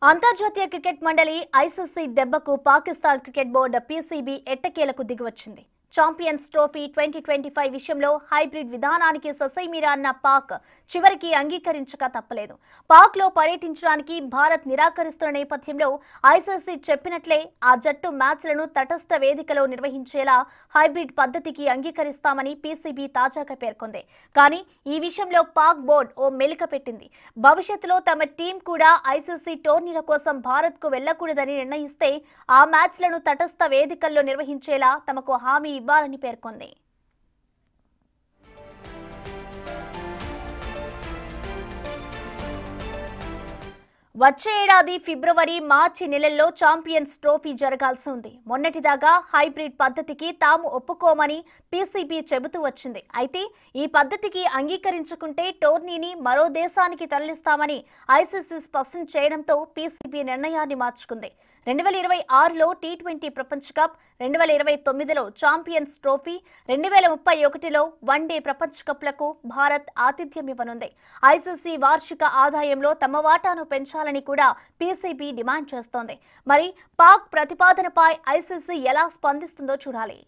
అంతర్జాతీయ క్రికెట్ మండలి ఐసీసీ దెబ్బకు పాకిస్తాన్ క్రికెట్ బోర్డు పీసీబీ ఎట్టకేలకు దిగివచ్చింది. ఛాంపియన్స్ ట్రోఫీ 2025 విషయంలో హైబ్రిడ్ విధానానికి ససైమిరా అన్న పాక్ చివరికి అంగీకరించక తప్పలేదు. పాక్లో పర్యటించడానికి భారత్ నిరాకరిస్తున్న నేపథ్యంలో ఐసీసీ చెప్పినట్లే ఆ జట్టు మ్యాచ్లను తటస్థ వేదికలో నిర్వహించేలా హైబ్రిడ్ పద్ధతికి అంగీకరిస్తామని పీసీబీ తాజాగా పేర్కొంది. కానీ ఈ విషయంలో పాక్ బోర్డు ఓ మెలిక పెట్టింది. భవిష్యత్తులో తమ టీం కూడా ఐసీసీ టోర్నీల కోసం భారత్కు వెళ్లకూడదని నిర్ణయిస్తే ఆ మ్యాచ్లను తటస్థ వేదికల్లో నిర్వహించేలా తమకు హామీ ఇవ్వాలని పేర్కొంది. వచ్చే ఏడాది ఫిబ్రవరి, మార్చి నెలల్లో ఛాంపియన్స్ ట్రోఫీ జరగాల్సి ఉంది. మొన్నటిదాకా హైబ్రిడ్ పద్ధతికి తాము ఒప్పుకోమని పీసీబీ చెబుతూ వచ్చింది. అయితే ఈ పద్ధతికి అంగీకరించుకుంటే టోర్నీని మరో దేశానికి తరలిస్తామని ఐసీసీ స్పష్టం చేయడంతో పీసీబీ నిర్ణయాన్ని మార్చుకుంది. 2026లో టీ20 ప్రపంచ కప్, 2029లో ఛాంపియన్స్ ట్రోఫీ, 2031లో వన్డే ప్రపంచ కప్లకు భారత్ ఆతిథ్యం ఇవ్వనుంది. ఐసీసీ వార్షిక ఆదాయంలో తమ వాటాను పెంచాలని కూడా పీసీబీ డిమాండ్ చేస్తోంది. మరి పాక్ ప్రతిపాదనపై ఐసీసీ ఎలా స్పందిస్తుందో చూడాలి.